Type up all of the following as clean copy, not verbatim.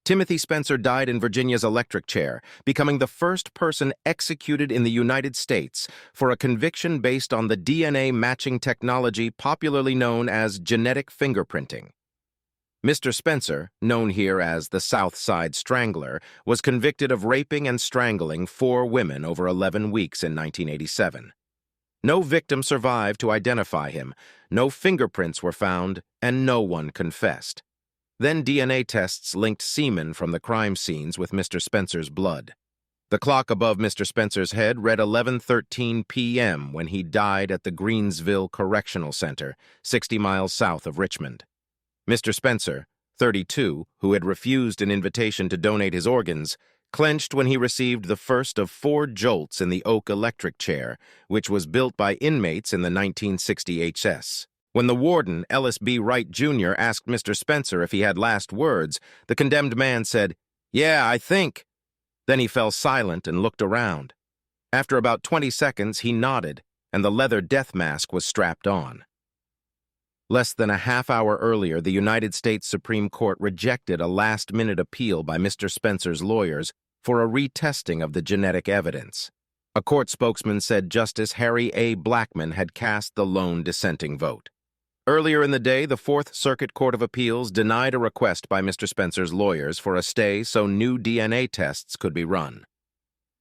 Timothy Spencer died in Virginia's electric chair, becoming the first person executed in the United States for a conviction based on the DNA matching technology popularly known as genetic fingerprinting. Mr. Spencer, known here as the South Side Strangler, was convicted of raping and strangling 4 women over 11 weeks in 1987. No victim survived to identify him, no fingerprints were found, and no one confessed. Then DNA tests linked semen from the crime scenes with Mr. Spencer's blood. The clock above Mr. Spencer's head read 11:13 p.m. when he died at the Greensville Correctional Center, 60 miles south of Richmond. Mr. Spencer, 32, who had refused an invitation to donate his organs, clenched when he received the first of 4 jolts in the oak electric chair, which was built by inmates in the 1960 HS. When the warden, Ellis B. Wright, Jr., asked Mr. Spencer if he had last words, the condemned man said, "Yeah, I think." Then he fell silent and looked around. After about 20 seconds, he nodded, and the leather death mask was strapped on. Less than a half hour earlier, the United States Supreme Court rejected a last-minute appeal by Mr. Spencer's lawyers for a retesting of the genetic evidence. A court spokesman said Justice Harry A. Blackmun had cast the lone dissenting vote. Earlier in the day, the Fourth Circuit Court of Appeals denied a request by Mr. Spencer's lawyers for a stay so new DNA tests could be run.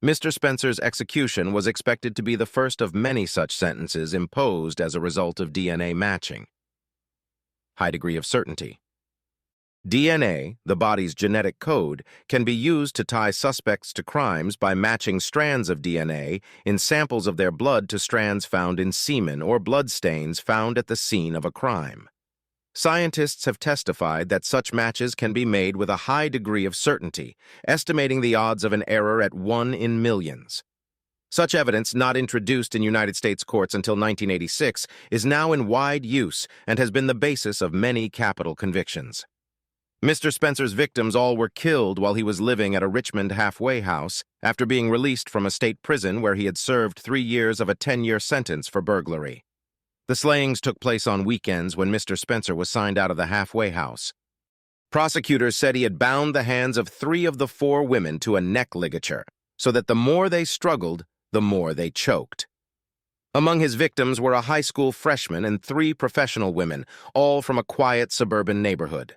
Mr. Spencer's execution was expected to be the first of many such sentences imposed as a result of DNA matching. High degree of certainty. DNA, the body's genetic code, can be used to tie suspects to crimes by matching strands of DNA in samples of their blood to strands found in semen or blood stains found at the scene of a crime. Scientists have testified that such matches can be made with a high degree of certainty, estimating the odds of an error at 1 in millions. Such evidence, not introduced in United States courts until 1986, is now in wide use and has been the basis of many capital convictions. Mr. Spencer's victims all were killed while he was living at a Richmond halfway house after being released from a state prison where he had served 3 years of a 10-year sentence for burglary. The slayings took place on weekends when Mr. Spencer was signed out of the halfway house. Prosecutors said he had bound the hands of 3 of the 4 women to a neck ligature, so that the more they struggled, the more they choked. Among his victims were a high school freshman and 3 professional women, all from a quiet suburban neighborhood.